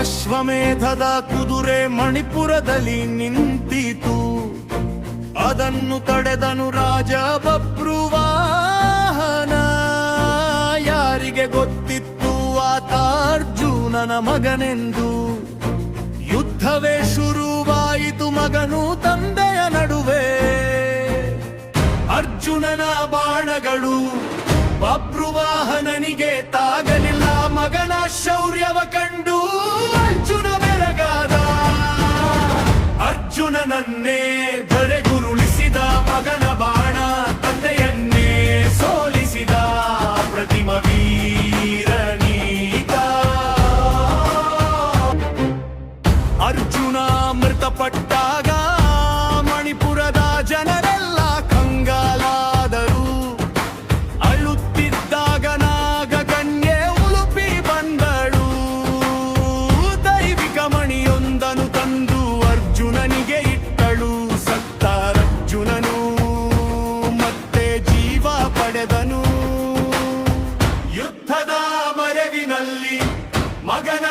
ಅಶ್ವಮೇಧದ ಕುದುರೆ ಮಣಿಪುರದಲ್ಲಿ ನಿಂತಿತು. ಅದನ್ನು ತಡೆದನು ರಾಜ ಬಭ್ರುವಾಹನ. ಯಾರಿಗೆ ಗೊತ್ತಿತ್ತು ಆತ ಅರ್ಜುನನ ಮಗನೆಂದು. ಯುದ್ಧವೇ ಶುರುವಾಯಿತು ಮಗನು ತಂದೆಯ ನಡುವೆ. ಅರ್ಜುನನ ಬಾಣಗಳು ಬಭ್ರುವಾಹನನಿಗೆ ತಾಗಲಿಲ್ಲ. ಮಗನ ಶೌರ್ಯವ ಕಂಡು ಅರ್ಜುನ ಬೆರಗಾದ. ಅರ್ಜುನನನ್ನೇ ಧರೆಗುರುಳಿಸಿದ ಮಗನ ಬಾಣ ತಂದೆಯನ್ನೇ ಸೋಲಿಸಿದ. ಪ್ರತಿಮ ವೀರನೀತ. ಅರ್ಜುನ ಮೃತಪಟ್ಟಾಗ ಮಣಿಪುರದ ಜನರೆಲ್ಲ ಕಂಗಾಲಾದರು. ಅಳುತ್ತಿದ್ದಾಗ ನಾಗಕನ್ಯೆ ಉಲುಪಿ ಬಂದಳು. ದೈವಿಕ ಮಣಿಯೊಂದನು ತಂದು ಅರ್ಜುನನಿಗೆ ಇಟ್ಟಳು. ಸತ್ತ ಅರ್ಜುನನು ಮತ್ತೆ ಜೀವ ಪಡೆದನು. ಯುದ್ಧದ ಮರೆವಿನಲ್ಲಿ ಮಗನ